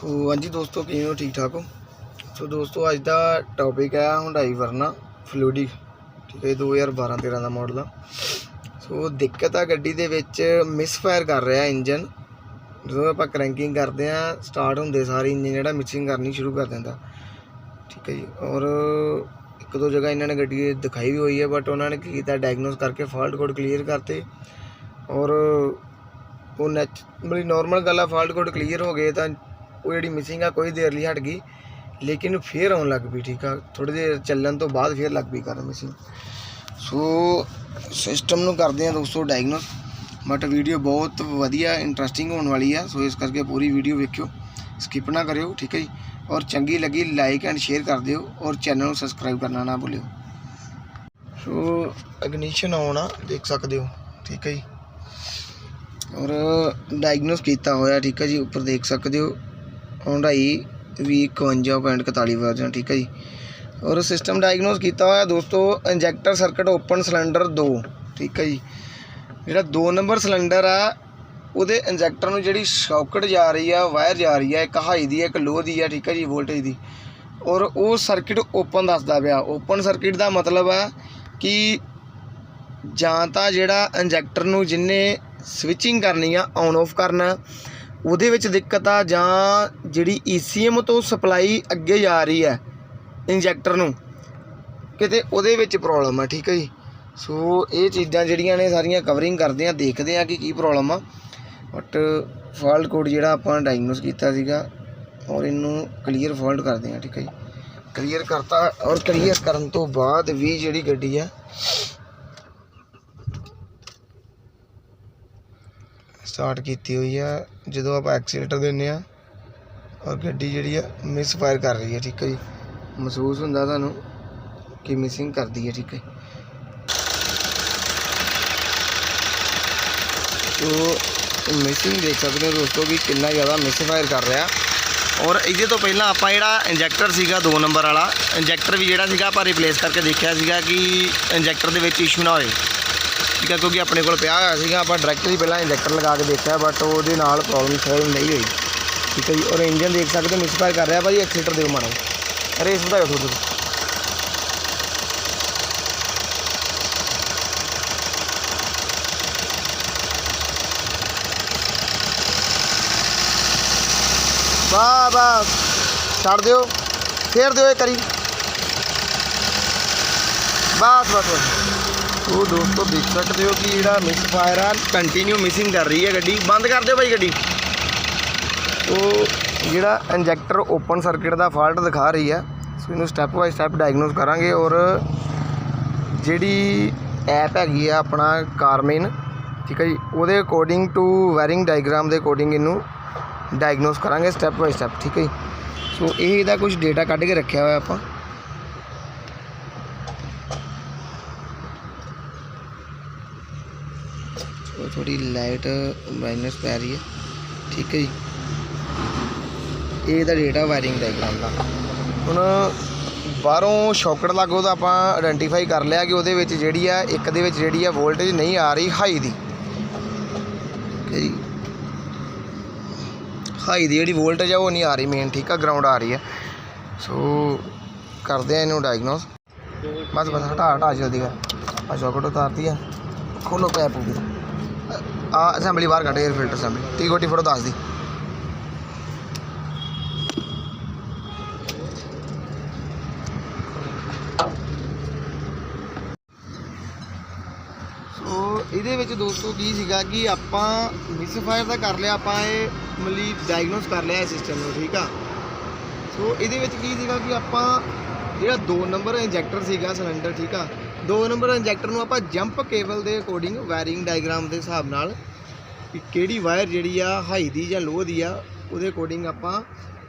सो हाँ जी दोस्तों, किवें हो? ठीक ठाक हो? सो दोस्तों अज का टॉपिक है हुंडई वरना फ्लूडिक, ठीक है, 2012-13 का मॉडल आ। सो दिक्कत आ गड्डी दे विच मिसफायर कर रहा इंजन। जो आप क्रैंकिंग करते हैं स्टार्ट होंदे सारे इंजन जोड़ा मिक्सिंग करनी शुरू कर देंदा, ठीक है जी। और एक दो जगह इन्होंने गड्डी दिखाई भी हुई है, बट उन्होंने की किया डायग्नोस करके फॉल्ट कोड क्लीयर करते और वो मतलब नॉर्मल गल आ, फॉल्ट कोड क्लीयर हो गए तो वो जी मिसिंग आ कोई देर लिए हट गई, लेकिन फिर आने लग पी, ठीक है, थोड़ी देर चलन तो बाद फिर लग पी कर मिसिंग। सो सिस्टम में करते हैं दोस्तों डायग्नोस, बट वीडियो बहुत वधिया इंटरस्टिंग होने वाली है। सो इस करके पूरी वीडियो वेखियो, स्किप ना करियो, ठीक है जी। और चंगी लगी लाइक एंड शेयर कर दियो और चैनल को सबसक्राइब करना ना भूलियो। सो इग्निशन ऑन आ, देख सकते हो, ठीक है जी। और डायग्नोस किया होया, ठीक है जी, ऊपर देख सकते हो हुंडई V51.41 वर्जन, ठीक है जी। और सिस्टम डायग्नोस किया होया दोस्तों इंजैक्टर सर्किट ओपन सिलेंडर 2, ठीक है जी। जो 2 नंबर सिलेंडर आ उहदे इंजैक्टर में जी सॉकेट जा रही है, वायर जा रही है, एक हाई दी है एक लो दी है, ठीक है जी, वोल्टेज दी। और वो सर्किट ओपन दसदा पिया। ओपन सर्किट का मतलब है कि जां तां जिहड़ा इंजैक्टर नूं जिन्ने स्विचिंग करनी आ ऑन ऑफ करना उहदे विच दिक्कत आ, जां जिहड़ी ECM तो सप्लाई अगे जा रही है इंजैक्टर नूं किते उहदे विच प्रॉब्लम है, ठीक है जी। सो ये चीज़ां जिहड़ियां ने सारियां कवरिंग करते हैं, देखते हैं कि की प्रॉब्लम आ। बट फॉल्ट कोड जिहड़ा आपां डायग्नोस कीता सीगा और इनू क्लीयर फॉल्ट करते हैं, ठीक है जी। क्लीयर करता और क्लीयर करन तो बाद भी जिहड़ी गड्डी है स्टार्ट की हुई है, जो आप एक्सीलेटर देने और गड्डी जी मिसफायर कर रही है, ठीक है जी। महसूस होंदा सानू कि मिसिंग कर दी है, ठीक है। तो मिसिंग देख सकते हो दोस्तों कि कितना ज़्यादा मिसफायर कर रहा। और इहदे तो पहला आपां जिहड़ा इंजैक्टर सीगा 2 नंबर वाला इंजैक्टर भी जिहड़ा सीगा आपां रिप्लेस करके देखिया सीगा कि इंजैक्टर दे विच इशू ना होए, ठीक है, क्योंकि अपने को पिया होया सीगा। आपां डायरैक्टली पहला इंजैक्टर लगा के देखा, बट उहदे नाल प्रॉब्लम सॉल्व नहीं हुई, ठीक है जी। और इंजन देख सकते मिसफायर कर रहा भाई। एक्सीलेटर दो मारो, रेस बढ़ाओ थोड़ी। वाह वाह, छड़ दो, फिर दो एक करी, बस बस बस। तो दोस्तों देख सकते हो कि ਜਿਹੜਾ मिसफायर आ कंटिन्यू मिसिंग कर रही है गड्डी। बंद कर दो भाई गड्डी। तो ਜਿਹੜਾ इंजैक्टर ओपन सर्किट का फॉल्ट दिखा रही है, सो इनू स्टैप बाय स्टैप डायग्नोस करांगे। और ਜਿਹੜੀ ऐप हैगी है अपना कारमेन, ठीक है जी, ਉਹਦੇ अकॉर्डिंग टू वायरिंग डायग्राम के अकॉर्डिंग इनू डायग्नोस करांगे स्टैप बाय स्टैप, ठीक है। सो ये कुछ डेटा कढ़ के रखा हुआ आप। थोड़ी लाइट ब्राइटनेस पै रही है, ठीक है जी। ये डेटा वायरिंग डायग्राम का हुण बाहरों शॉकेट लागो तो आप आइडेंटिफाई कर लिया कि वो जी है एक दे विच जिहड़ी है वोल्टेज नहीं आ रही हाई दी, ठीक है जी। हाई दी जी वोल्टेज है वो नहीं आ रही मेन, ठीक है, ग्राउंड आ रही है। सो करते हैं इनू डायग्नोस। बस बस हटा हटा जल्दी कर। शॉकेट उतारती है, खोलो पैप होगी असैंबली बाहर cut, air filter assembly, T गोटी फोटो दस दी। ਇਹਦੇ ਵਿੱਚ ਦੋਸਤੋ ਕੀ ਸੀਗਾ ਕਿ ਆਪਾਂ ਮਿਸਫਾਇਰ ਤਾਂ ਕਰ ਲਿਆ, ਆਪਾਂ ਇਹ ਮਤਲਬ ਡਾਇਗਨੋਸ ਕਰ ਲਿਆ ਸਿਸਟਮ ਨੂੰ, ਠੀਕ ਆ। ਸੋ ਇਹਦੇ ਵਿੱਚ ਕੀ ਸੀਗਾ ਕਿ ਆਪਾਂ ਜਿਹੜਾ 2 ਨੰਬਰ ਇੰਜੈਕਟਰ ਸੀਗਾ ਸਿਲੰਡਰ, ਠੀਕ ਆ, 2 ਨੰਬਰ ਇੰਜੈਕਟਰ ਨੂੰ ਆਪਾਂ ਜੰਪ ਕੇਬਲ ਦੇ ਅਕੋਰਡਿੰਗ ਵਾਇਰਿੰਗ ਡਾਇਗਰਾਮ ਦੇ ਹਿਸਾਬ ਨਾਲ ਕਿ ਕਿਹੜੀ ਵਾਇਰ ਜਿਹੜੀ ਆ ਹਾਈ ਦੀ ਜਾਂ ਲੋ ਦੀ ਆ ਉਹਦੇ ਅਕੋਰਡਿੰਗ ਆਪਾਂ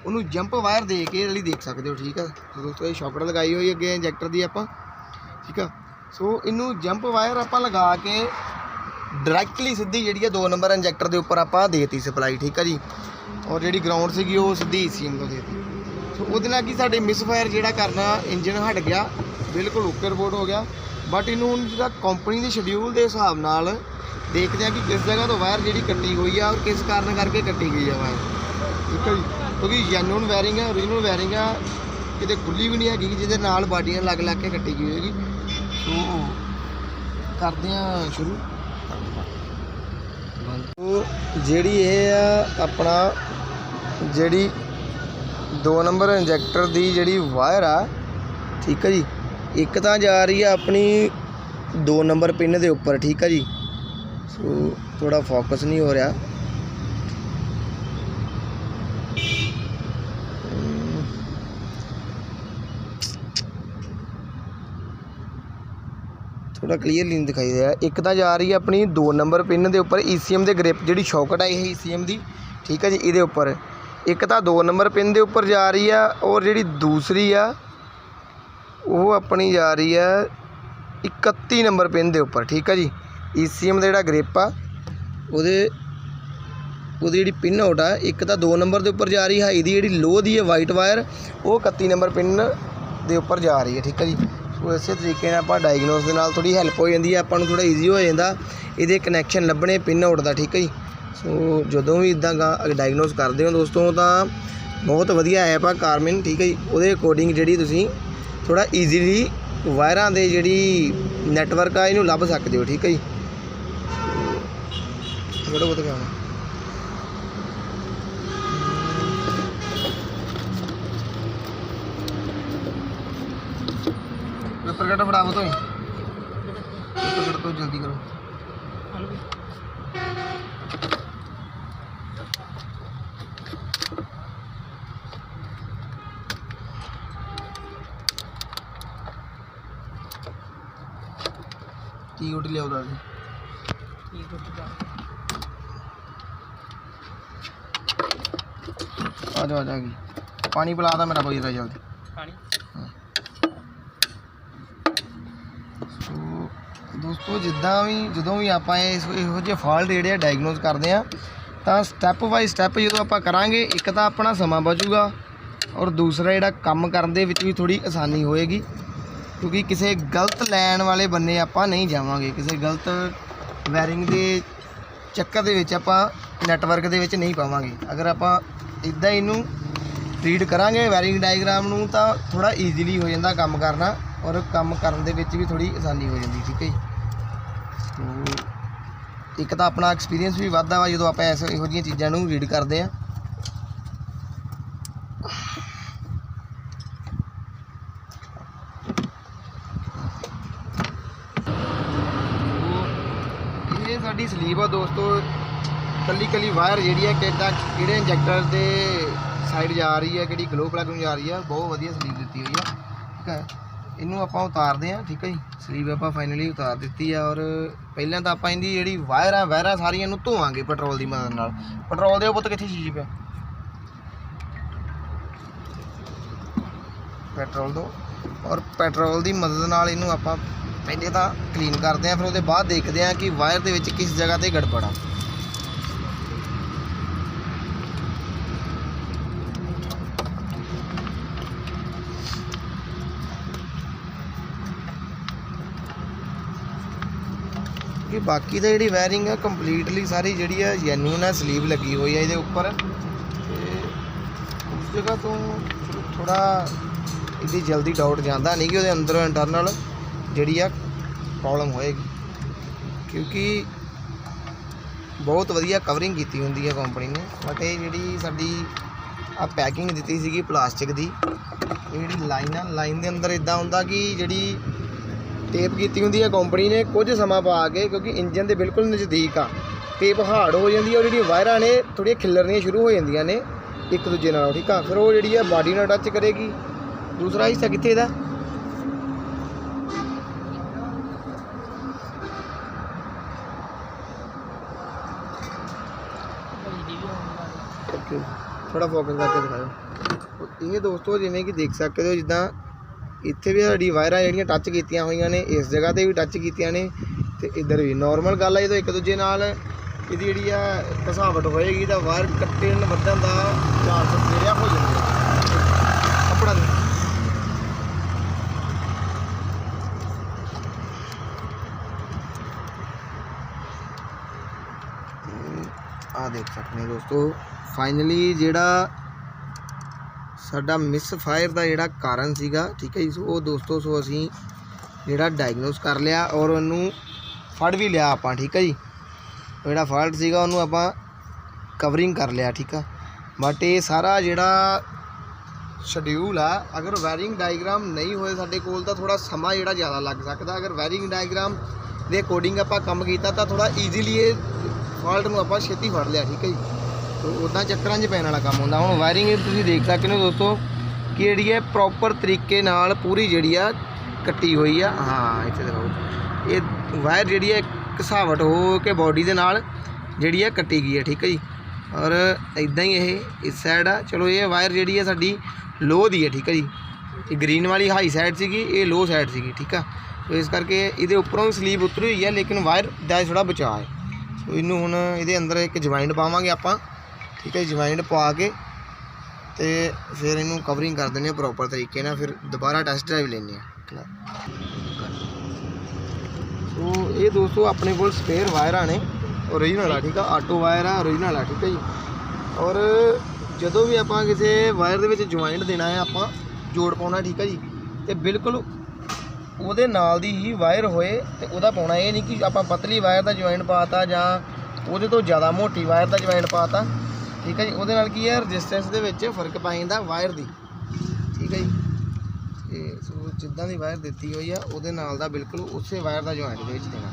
ਉਹਨੂੰ ਜੰਪ ਵਾਇਰ ਦੇ ਕੇ ਜਿਹੜੀ ਦੇਖ ਸਕਦੇ ਹੋ, ਠੀਕ ਆ। ਦੋਸਤੋ ਇਹ ਸ਼ੌਕਟ ਲਗਾਈ ਹੋਈ ਅੱਗੇ ਇੰਜੈਕਟਰ ਦੀ ਆਪਾਂ, ठीक है। सो इनू जंप वायर आप लगा के डायरैक्टली सीधी जी 2 नंबर इंजैक्टर के उपर आप देती सप्लाई, ठीक है जी। और जी ग्राउंड सी वो सीधी ECM को देती। सो वो कि साढ़े मिसफायर जोड़ा करना इंजन हट गया, बिल्कुल ओके रिपोर्ट हो गया। बट इनू जो कंपनी के शेड्यूल के हिसाब नाल देखते हैं कि किस जगह तो वायर जी कट्टी हुई है और किस कारण करके कट्टी गई है वायर, ठीक है जी। क्योंकि जैਨੂਨ वायरिंग है, ओरिजिनल वायरिंग है, किते खुली भी नहीं हैगी जिहदे नाल बाडियां लग लग के कट्टी गई होगी। तो करते हैं शुरू। तो जिहड़ी ये अपना जिहड़ी 2 नंबर इंजैक्टर दी जिहड़ी वायर आ, ठीक है जी, एक तो जा रही है अपनी 2 नंबर पिन के उपर, ठीक है जी। सो थोड़ा फोकस नहीं हो रहा, थोड़ा क्लीयरली नहीं दिखाई दे रहा। एक तो जा रही है अपनी 2 नंबर पिन के उपर ECM के ग्रिप जी शॉकट है ये ECM की, ठीक है जी, ये उपर एक तो 2 नंबर पिन के उपर जा रही है, और जी दूसरी आ वो अपनी जा रही है 31 नंबर पिन के उपर, ठीक है जी। ECM का जोड़ा ग्रिप आ जी पिन आउट आ, एक तो 2 नंबर के उपर जा रही है, यदि जी लो दी है वाइट वायर वो 31 नंबर पिन के उपर जा रही है, ठीक है जी। सो इस तरीके आप डायगनोस के नाल थोड़ी हैल्प हो जाती है, आपको थोड़ा ईजी हो जाता ये कनैक्शन लभने पिन आउट का, ठीक है जी। सो जो भी इदा डायगनोस करते हो दोस्तों तो बहुत वधिया ऐप आ कारमिन, ठीक है जी। वो अकॉर्डिंग जी तुम थोड़ा ईजीली वायरां दे जी नैटवर्क आ इनू लभ सकते हो, ठीक है जी। थोड़ा बहुत क्या पेपर कट फटाओ तो पेपर कट तो जल्दी करो। टी उठ लिया उधर आ जाएगी। पानी पिला था मेरा भाई जरा जल्दी। दोस्तों जो भी आप इहो ਜਿਹੇ फॉल्ट ਜਿਹੜੇ डायगनोस करते हैं तो स्टैप बाय स्टैप जो आप करांगे एक तो अपना समा बचूगा और दूसरा ਜਿਹੜਾ ਕੰਮ ਕਰਨ ਦੇ ਵਿੱਚ भी थोड़ी आसानी होएगी, क्योंकि किसी गलत लैन वाले बन्ने आप नहीं जावांगे, किसी गलत वायरिंग के चक्कर ਦੇ ਵਿੱਚ ਆਪਾਂ नैटवर्क ਦੇ ਵਿੱਚ नहीं पावांगे। अगर आप इदा इनू रीड करांगे वायरिंग डायग्राम नू तो थोड़ा ईजीली हो जाता काम करना, और काम करने ਵਿੱਚ भी थोड़ी आसानी हो जाती, ठीक है जी। तो एक तो अपना एक्सपीरियंस भी वाधा वा जो आप इहो जिहियां चीज़ों नू रीड करते हैं। ये साडी स्लीव आ दोस्तों, कली कली वायर जी है कि इंजैक्टर के साइड जा रही है, कि ग्लो प्लग में जा रही है, बहुत वधिया स्लीव दी हुई है, ठीक है। इनू आप उतारते हैं, ठीक है जी। स्लीव आप फाइनली उतार दी है, और पहले तो आप इनकी जी वायर सारिया धोवांगे पेट्रोल की मदद नाल। पेट्रोल दे पुत कितनी चीज़ पे पेट्रोल दो, और पेट्रोल की मदद नाल इनू आप पहले तो क्लीन करते हैं, फिर उसके बाद देखते हैं कि वायर के विच किस जगह पर गड़बड़ आ। कि बाकी तो जी वायरिंग है कंप्लीटली सारी जी है जैਨੂਨ है, स्लीव लगी हुई है ये उपर। उस जगह तो थोड़ा इतनी जल्दी डाउट जाता नहीं कि वो अंदरों इंटरनल जी प्रॉब्लम होएगी, क्योंकि बहुत वधिया कवरिंग की होंगी है कंपनी ने। बट ये जी साडी आ पैकिंग दी सी प्लास्टिक की, जी लाइन है, लाइन के अंदर इदा होंदा कि जी टेप की होंगी है कंपनी ने कुछ समा पा के, क्योंकि इंजन के बिल्कुल नज़दीक आ टेप हार्ड हो जाती है, और जी वायरां ने थोड़ी खिलरनियाँ शुरू हो जांदियां ने एक दूजे नाल, ठीक है। फिर वो जी बॉडी नाल टच करेगी। दूसरा हिस्सा कित्थे इहदा थोड़ा फोकस करके दिखाओ। ये दोस्तों जिवें कि देख सकते हो जिदा इत्थे भी साडी वायरां जिहड़ियां टच कीतियां होईयां ने, इस जगह ते भी टच कीतियां ने, ते इधर भी नॉर्मल गल है। जो एक दूजे नाल इहदी जिहड़ी आ घसावट होएगी तो वायर कट्टण वधण दा चांस जेहड़ा हो जांदा कपड़ा दे। आ देख सकते हैं दोस्तों फाइनली जिहड़ा ਸਾਡਾ ਮਿਸ ਫਾਇਰ ਦਾ ਜਿਹੜਾ ਕਾਰਨ ਸੀਗਾ, ਠੀਕ ਹੈ ਜੀ। ਸੋ ਦੋਸਤੋ ਸੋ ਅਸੀਂ ਜਿਹੜਾ ਡਾਇਗਨੋਸ ਕਰ ਲਿਆ ਔਰ ਉਹਨੂੰ ਫੜ ਵੀ ਲਿਆ ਆਪਾਂ, ਠੀਕ ਹੈ ਜੀ। ਜਿਹੜਾ ਫਾਲਟ ਸੀਗਾ ਉਹਨੂੰ ਆਪਾਂ ਕਵਰਿੰਗ ਕਰ ਲਿਆ, ਠੀਕ ਆ। ਬਟ ਇਹ ਸਾਰਾ ਜਿਹੜਾ ਸ਼ਡਿਊਲ ਆ, ਅਗਰ ਵਾਇਰਿੰਗ ਡਾਇਗਰਾਮ ਨਹੀਂ ਹੋਏ ਸਾਡੇ ਕੋਲ ਤਾਂ ਥੋੜਾ ਸਮਾਂ ਜਿਹੜਾ ਜ਼ਿਆਦਾ ਲੱਗ ਸਕਦਾ। ਅਗਰ ਵਾਇਰਿੰਗ ਡਾਇਗਰਾਮ ਦੇ ਅਕੋਰਡਿੰਗ ਆਪਾਂ ਕੰਮ ਕੀਤਾ ਤਾਂ ਥੋੜਾ ਈਜ਼ੀਲੀ ਇਹ ਫਾਲਟ ਨੂੰ ਆਪਾਂ ਛੇਤੀ ਫੜ ਲਿਆ, ਠੀਕ ਹੈ ਜੀ। ਤੋ ਉੱਦਾਂ ਚੱਕਰਾਂ 'ਚ ਪੈਣ ਵਾਲਾ ਕੰਮ ਹੁੰਦਾ। ਹੁਣ ਵਾਇਰਿੰਗ ਤੁਸੀਂ ਦੇਖ ਸਕਦੇ ਹੋ ਦੋਸਤੋ ਕਿ ਜਿਹੜੀ ਹੈ ਪ੍ਰੋਪਰ ਤਰੀਕੇ ਨਾਲ ਪੂਰੀ ਜਿਹੜੀ ਆ ਕੱਟੀ ਹੋਈ ਆ। ਹਾਂ ਇੱਥੇ ਦੇਖੋ, ਇਹ ਵਾਇਰ ਜਿਹੜੀ ਹੈ ਘਸਾਵਟ ਹੋ ਕੇ ਬਾਡੀ ਦੇ ਨਾਲ ਜਿਹੜੀ ਹੈ ਕੱਟੀ ਗਈ ਹੈ, ਠੀਕ ਹੈ ਜੀ। ਔਰ ਇੱਦਾਂ ਹੀ ਇਹ ਇਸ ਸਾਈਡ ਆ। ਚਲੋ ਇਹ ਵਾਇਰ ਜਿਹੜੀ ਹੈ ਸਾਡੀ ਲੋ ਦੀ ਹੈ, ਠੀਕ ਹੈ ਜੀ। ਇਹ ਗ੍ਰੀਨ ਵਾਲੀ ਹਾਈ ਸਾਈਡ ਸੀਗੀ, ਇਹ ਲੋ ਸਾਈਡ ਸੀਗੀ, ਠੀਕ ਆ। ਸੋ ਇਸ ਕਰਕੇ ਇਹਦੇ ਉੱਪਰੋਂ ਸਲੀਪ ਉਤਰੀ ਹੋਈ ਹੈ, ਲੇਕਿਨ ਵਾਇਰ ਦਾ ਥੋੜ੍ਹਾ ਬਚਾਅ ਹੈ। ਸੋ ਇਹਨੂੰ ਹੁਣ ਇਹਦੇ ਅੰਦਰ ਇੱਕ ਜੁਆਇੰਟ ਪਾਵਾਂਗੇ ਆਪਾਂ, ਠੀਕ ਹੈ। ਜੁਆਇੰਟ ਪਾ ਕੇ ਤੇ ਫਿਰ ਇਹਨੂੰ ਕਵਰਿੰਗ ਕਰ ਦਿੰਦੇ ਹਾਂ ਪ੍ਰੋਪਰ ਤਰੀਕੇ ਨਾਲ। ਫਿਰ ਦੁਬਾਰਾ ਟੈਸਟ ਡਰਾਈਵ ਲੈਂਦੇ ਹਾਂ। ਸੋ ਇਹ ਦੋਸਤੋ ਆਪਣੇ ਕੋਲ ਸਪੇਅਰ ਵਾਇਰਾਂ ਨੇ, ਓਰੀਜਨਲ ਆ, ਠੀਕ ਆ। ਆਟੋ ਵਾਇਰ ਆ, ਓਰੀਜਨਲ ਆ, ਠੀਕ ਹੈ ਜੀ। ਔਰ ਜਦੋਂ ਵੀ ਆਪਾਂ ਕਿਸੇ ਵਾਇਰ ਦੇ ਵਿੱਚ ਜੁਆਇੰਟ ਦੇਣਾ ਹੈ, ਆਪਾਂ ਜੋੜ ਪਾਉਣਾ, ਠੀਕ ਹੈ ਜੀ। ਤੇ ਬਿਲਕੁਲ ਉਹਦੇ ਨਾਲ ਦੀ ਹੀ ਵਾਇਰ ਹੋਏ ਤੇ ਉਹਦਾ ਪਾਉਣਾ। ਇਹ ਨਹੀਂ ਕਿ ਆਪਾਂ ਪਤਲੀ ਵਾਇਰ ਦਾ ਜੁਆਇੰਟ ਪਾਤਾ ਜਾਂ ਉਹਦੇ ਤੋਂ ਜ਼ਿਆਦਾ ਮੋਟੀ ਵਾਇਰ ਦਾ ਜੁਆਇੰਟ ਪਾਤਾ, ਠੀਕ ਹੈ ਜੀ। ਉਹਦੇ ਨਾਲ ਕੀ ਹੈ, ਰਜਿਸਟੈਂਸ ਦੇ ਵਿੱਚ ਫਰਕ ਪੈ ਜਾਂਦਾ ਵਾਇਰ ਦੀ, ਠੀਕ ਹੈ ਜੀ। ਤੇ ਸੋ ਜਿੱਦਾਂ ਦੀ ਵਾਇਰ ਦਿੱਤੀ ਹੋਈ ਆ ਉਹਦੇ ਨਾਲ ਦਾ ਬਿਲਕੁਲ ਉਸੇ ਵਾਇਰ ਦਾ ਜੁਆਇੰਟ ਦੇ ਵਿੱਚ ਦੇਣਾ।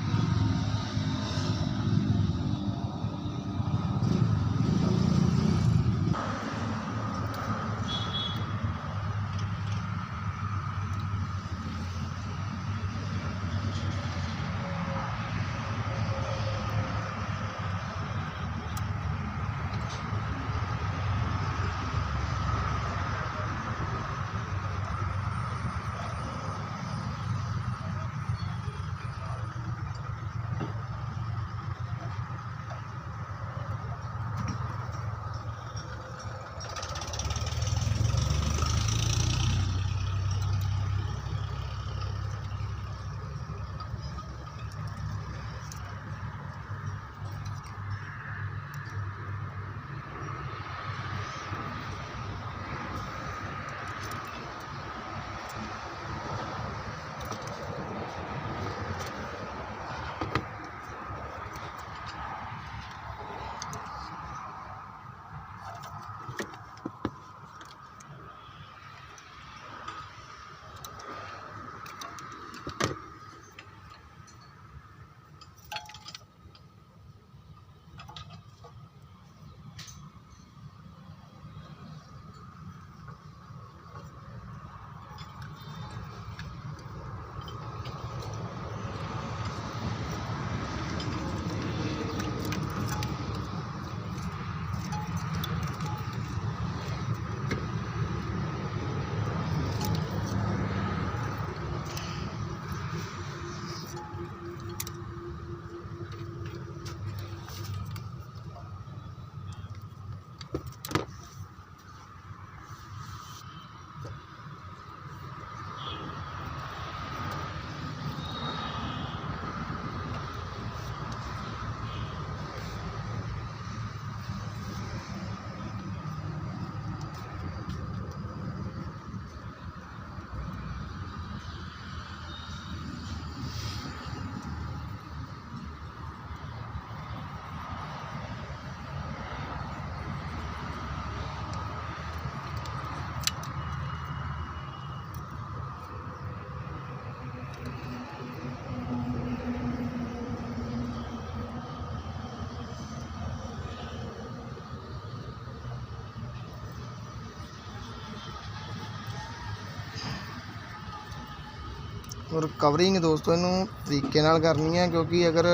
ਔਰ ਕਵਰਿੰਗ ਦੋਸਤੋ ਇਹਨੂੰ ਤਰੀਕੇ ਨਾਲ ਕਰਨੀ ਹੈ, ਕਿਉਂਕਿ ਅਗਰ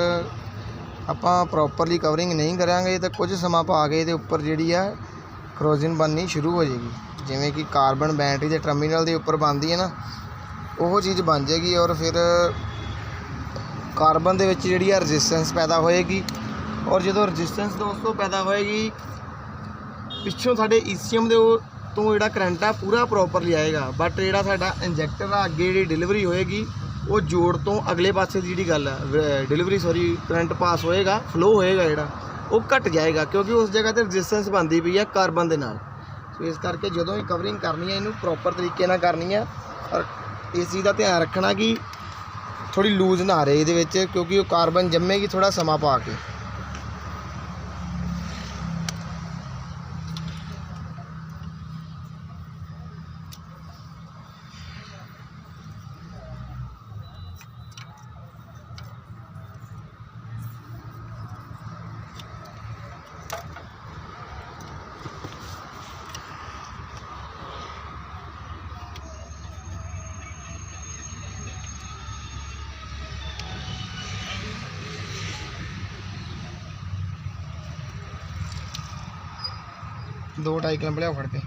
ਆਪਾਂ ਪ੍ਰੋਪਰਲੀ ਕਵਰਿੰਗ ਨਹੀਂ ਕਰਾਂਗੇ ਤਾਂ ਕੁਝ ਸਮਾਂ ਪਾ ਕੇ ਇਹਦੇ ਉੱਪਰ ਜਿਹੜੀ ਆ ਕਰੋਜ਼ਨ ਬਣਨੀ ਸ਼ੁਰੂ ਹੋ ਜਾਏਗੀ। ਜਿਵੇਂ ਕਿ ਕਾਰਬਨ ਬੈਟਰੀ ਦੇ ਟਰਮੀਨਲ ਦੇ ਉੱਪਰ ਬਣਦੀ ਹੈ ਨਾ, ਉਹ ਚੀਜ਼ ਬਣ ਜਾਏਗੀ। ਔਰ ਫਿਰ ਕਾਰਬਨ ਦੇ ਵਿੱਚ ਜਿਹੜੀ ਆ ਰਜਿਸਟੈਂਸ ਪੈਦਾ ਹੋਏਗੀ। ਔਰ ਜਦੋਂ ਰਜਿਸਟੈਂਸ ਦੋਸਤੋ ਪੈਦਾ ਹੋਏਗੀ, ਪਿੱਛੋਂ ਸਾਡੇ ਈਸੀਐਮ ਦੇ ਤੋਂ ਜਿਹੜਾ ਕਰੰਟ ਆ ਪੂਰਾ ਪ੍ਰੋਪਰਲੀ ਆਏਗਾ। ਬਟ ਜਿਹੜਾ ਸਾਡਾ ਇੰਜੈਕਟਰ ਆ ਅੱਗੇ ਜਿਹੜੀ ਡਿਲੀਵਰੀ ਹੋਏਗੀ, ਉਹ ਜੋੜ ਤੋਂ ਅਗਲੇ ਪਾਸੇ ਦੀ ਜਿਹੜੀ ਗੱਲ ਆ ਡਿਲੀਵਰੀ ਕਰੰਟ ਪਾਸ ਹੋਏਗਾ, ਫਲੋ ਹੋਏਗਾ ਜਿਹੜਾ ਉਹ ਘਟ ਜਾਏਗਾ, ਕਿਉਂਕਿ ਉਸ ਜਗ੍ਹਾ ਤੇ ਰਜਿਸਟੈਂਸ ਬਣਦੀ ਪਈ ਆ ਕਾਰਬਨ ਦੇ ਨਾਲ। सो इस करके जो भी कवरिंग करनी है इनू प्रॉपर तरीके नाल करनी है। और इस चीज़ का ध्यान रखना कि थोड़ी लूज ना रहे ये, क्योंकि वो कार्बन जमेगी थोड़ा समा पा के। दो 2.5 किलो लिया फड़ के।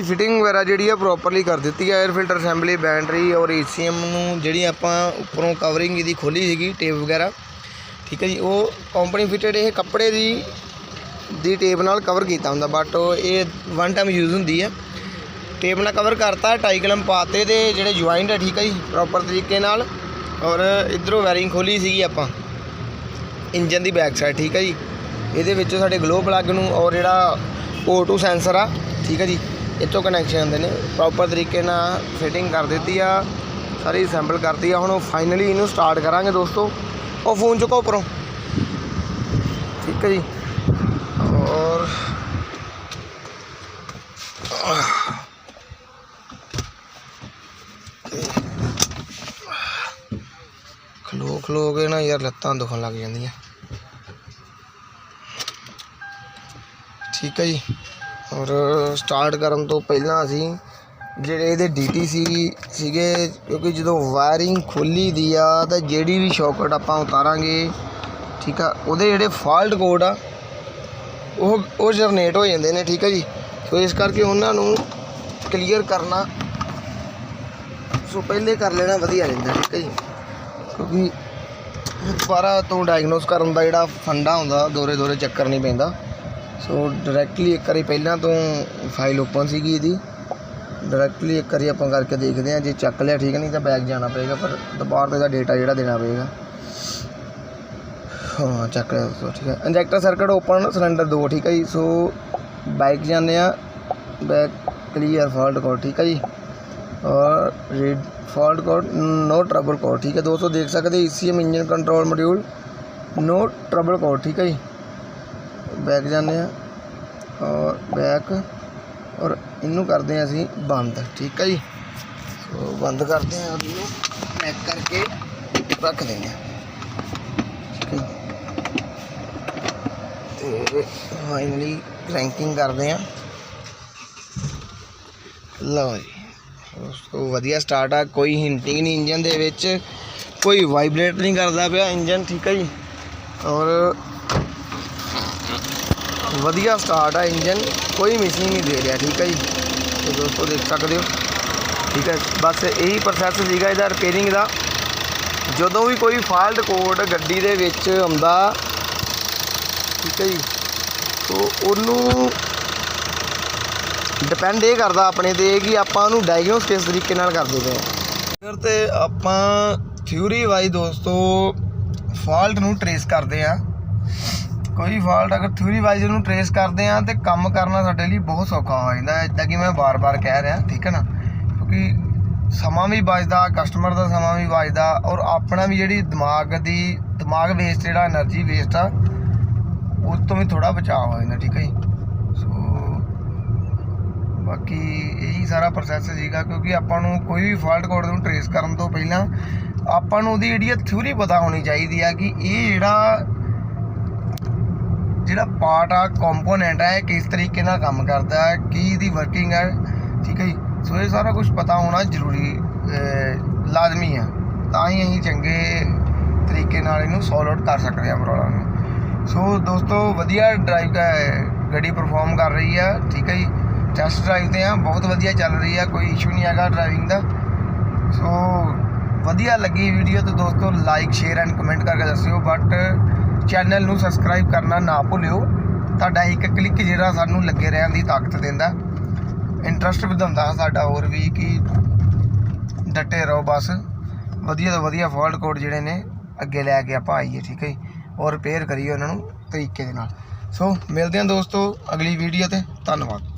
फिटिंग वगैरह जी प्रॉपरली कर दी है। एयर फिल्टर असैंबली बैटरी और ACM जी आप उपरों कवरिंग ये खोली सी टेप वगैरह, ठीक है जी। वो कंपनी फिटेड ये कपड़े दी टेप नाल कवर किया होंगे, बट ये 1 टाइम यूज़ होंगी है। टेप नाल कवर करता, 2.5 कलम पाते तो जोड़े ज्वाइंट है, ठीक है जी, प्रॉपर तरीके नाल। और इधरों वायरिंग खोली सी आप इंजन की बैक साइड, ठीक है जी। ये साढ़े ग्लो प्लग नूं और जोड़ा O2 सेंसर आ, ठीक है जी, इतों कनैक्शन आते हैं। प्रॉपर तरीके ना फिटिंग कर दी आ, सारी असैंबल कर दी है। हुण फाइनली इनू स्टार्ट करांगे दोस्तों। और फोन चुको उपरों, ठीक है जी। और खलो के ना यार लत्तां दुखन लग जांदियां, ठीक है जी। और स्टार्ट करन तो पहला असी ਜਿਹੜੇ ਇਹਦੇ DTC ਸੀਗੇ, क्योंकि जो वायरिंग खोली दी आ तो ਜਿਹੜੀ भी शॉकेट ਆਪਾਂ ਉਤਾਰਾਂਗੇ, ठीक है, ਉਹਦੇ ਜਿਹੜੇ ਫਾਲਟ ਕੋਡ ਆ ਉਹ ਜਨਰੇਟ ਹੋ ਜਾਂਦੇ ਨੇ, ठीक है जी। सो इस करके उन्होंने क्लीयर करना सो पहले कर लेना वधिया रहता, ठीक है जी। क्योंकि दोबारा तो डायगनोस करन दा जिहड़ा फंडा हुंदा दोरे दोरे चक्कर नहीं पैंदा। सो डायरैक्टली एक बारी पहला तो फाइल ओपन सी इहदी, डायरैक्टली एक बारी आपां करके देखते हैं, जे चक लिया ठीक है, नहीं तो बैक जाना पएगा, पर दोबारा तो इसदा डेटा जिहड़ा देना पएगा। हाँ चक लिया दोस्तों, ठीक है। इंजैक्टर सर्किट ओपन सिलेंडर 2, ठीक है जी। सो बैक जाने बैक क्लीयर फॉल्ट कोड, ठीक है जी। और read fault code no trouble code, ठीक है दोस्तों, देख सकते ECM engine control module no trouble code, ठीक है जी। बैक जाने और बैक और इनू करते हैं असी बंद, ठीक है जी। तो बंद करते हैं और इनू पैक करके रख देंगे, ठीक है। ਫਾਈਨਲੀ ਰੈਂਕਿੰਗ ਕਰਦੇ ਆ। ਲਓ ਜੀ ਦੋਸਤੋ ਵਧੀਆ ਸਟਾਰਟ ਆ, ਕੋਈ ਹਿੰਟਿੰਗ ਨਹੀਂ ਇੰਜਨ ਦੇ ਵਿੱਚ, ਕੋਈ ਵਾਈਬ੍ਰੇਟ ਨਹੀਂ ਕਰਦਾ ਪਿਆ ਇੰਜਨ, ਠੀਕ ਹੈ ਜੀ। ਔਰ ਵਧੀਆ ਸਟਾਰਟ ਆ ਇੰਜਨ, ਕੋਈ ਮਿਸਿੰਗ ਨਹੀਂ ਦੇ ਰਿਹਾ, ਠੀਕ ਹੈ ਜੀ। ਤੇ ਦੋਸਤੋ ਦੇਖ ਸਕਦੇ ਹੋ, ਠੀਕ ਹੈ। ਬਸ ਇਹੀ ਪ੍ਰੋਸੈਸ ਸੀਗਾ ਇਹਦਾ ਰਿਪੇਅਰਿੰਗ ਦਾ। ਜਦੋਂ ਵੀ ਕੋਈ ਫਾਲਟ ਕੋਡ ਗੱਡੀ ਦੇ ਵਿੱਚ ਆਉਂਦਾ, ਠੀਕ ਹੈ ਜੀ, ਸੋ ਉਹਨੂੰ ਡਿਪੈਂਡ ਇਹ ਕਰਦਾ ਆਪਣੇ 'ਤੇ ਕਿ ਆਪਾਂ ਉਹਨੂੰ ਡਾਇਗਨੋਸ ਕਿਸ ਤਰੀਕੇ ਨਾਲ ਕਰਦੇ ਪਏ ਹਾਂ। ਫਿਰ ਤੇ ਆਪਾਂ ਥਿਊਰੀ ਵਾਈਜ਼ ਦੋਸਤੋ ਫਾਲਟ ਨੂੰ ਟਰੇਸ ਕਰਦੇ ਹਾਂ। ਕੋਈ ਫਾਲਟ ਅਗਰ ਥਿਊਰੀ ਵਾਈਜ਼ ਉਹਨੂੰ ਟਰੇਸ ਕਰਦੇ ਹਾਂ ਤਾਂ ਕੰਮ ਕਰਨਾ ਸਾਡੇ ਲਈ ਬਹੁਤ ਸੌਖਾ ਹੋ ਜਾਂਦਾ, ਇੱਦਾਂ ਕਿ ਮੈਂ ਵਾਰ-ਵਾਰ ਕਹਿ ਰਿਹਾ, ਠੀਕ ਹੈ ਨਾ। ਕਿਉਂਕਿ ਸਮਾਂ ਵੀ ਬਚਦਾ, ਕਸਟਮਰ ਦਾ ਸਮਾਂ ਵੀ ਬਚਦਾ, ਔਰ ਆਪਣਾ ਵੀ ਜਿਹੜੀ ਦਿਮਾਗ ਵੇਸਟ, ਜਿਹੜਾ ਐਨਰਜੀ ਵੇਸਟ ਆ, ਉਸ ਤੋਂ ਵੀ ਥੋੜ੍ਹਾ ਬਚਾਅ ਹੋ ਜਾਂਦਾ, ਠੀਕ ਹੈ ਜੀ। ਸੋ ਬਾਕੀ ਇਹੀ ਸਾਰਾ ਪ੍ਰੋਸੈਸ ਸੀਗਾ, ਕਿਉਂਕਿ ਆਪਾਂ ਨੂੰ ਕੋਈ ਵੀ ਫਾਲਟ ਕੋਡ ਨੂੰ ਟਰੇਸ ਕਰਨ ਤੋਂ ਪਹਿਲਾਂ ਆਪਾਂ ਨੂੰ ਉਹਦੀ ਜਿਹੜੀ ਥਿਊਰੀ ਪਤਾ ਹੋਣੀ ਚਾਹੀਦੀ ਆ ਕਿ ਇਹ ਜਿਹੜਾ ਪਾਰਟ ਆ, ਕੰਪੋਨੈਂਟ ਹੈ, ਕਿਸ ਤਰੀਕੇ ਨਾਲ ਕੰਮ ਕਰਦਾ ਹੈ, ਕੀ ਇਹਦੀ ਵਰਕਿੰਗ ਹੈ, ਠੀਕ ਹੈ ਜੀ। ਸੋ ਇਹ ਸਾਰਾ ਕੁਝ ਪਤਾ ਹੋਣਾ ਜ਼ਰੂਰੀ ਲਾਜ਼ਮੀ ਆ, ਤਾਂ ਹੀ ਅਸੀਂ ਚੰਗੇ ਤਰੀਕੇ ਨਾਲ ਇਹਨੂੰ ਸੋਲਵ ਆਊਟ ਕਰ ਸਕਦੇ ਹਾਂ ਪ੍ਰੋਬਲਮ ਨੂੰ। ਸੋ ਦੋਸਤੋ ਵਧੀਆ ਡਰਾਈਵ ਗੱਡੀ ਪਰਫੋਰਮ ਕਰ ਰਹੀ ਆ, ਠੀਕ ਹੈ ਜੀ। ਟੈਸਟ ਡਰਾਈਵ 'ਤੇ ਆ, ਬਹੁਤ ਵਧੀਆ ਚੱਲ ਰਹੀ ਆ, ਕੋਈ ਇਸ਼ੂ ਨਹੀਂ ਹੈਗਾ ਡਰਾਈਵਿੰਗ ਦਾ। ਸੋ ਵਧੀਆ ਲੱਗੀ ਵੀਡੀਓ ਤਾਂ ਦੋਸਤੋ ਲਾਈਕ, ਸ਼ੇਅਰ ਐਂਡ ਕਮੈਂਟ ਕਰਕੇ ਦੱਸਿਓ, ਬਟ ਚੈਨਲ ਨੂੰ ਸਬਸਕ੍ਰਾਈਬ ਕਰਨਾ ਨਾ ਭੁੱਲਿਓ। ਤੁਹਾਡਾ ਇੱਕ ਕਲਿੱਕ ਜਿਹੜਾ ਸਾਨੂੰ ਲੱਗੇ ਰਹਿਣ ਦੀ ਤਾਕਤ ਦਿੰਦਾ, ਇੰਟਰਸਟ ਵਧਾਉਂਦਾ ਸਾਡਾ ਹੋਰ ਵੀ, ਕਿ ਡਟੇ ਰਹੋ ਬਸ। ਵਧੀਆ ਤੋਂ ਵਧੀਆ ਫਾਲਟ ਕੋਡ ਜਿਹੜੇ ਨੇ ਅੱਗੇ ਲੈ ਕੇ ਆਪਾਂ ਆਈਏ, ਠੀਕ ਹੈ ਜੀ, ਔਰ ਰਿਪੇਅਰ ਕਰੀਏ ਉਹਨਾਂ ਨੂੰ ਤਰੀਕੇ ਦੇ ਨਾਲ। ਸੋ ਮਿਲਦੇ ਹਾਂ ਦੋਸਤੋ ਅਗਲੀ ਵੀਡੀਓ 'ਤੇ, ਧੰਨਵਾਦ।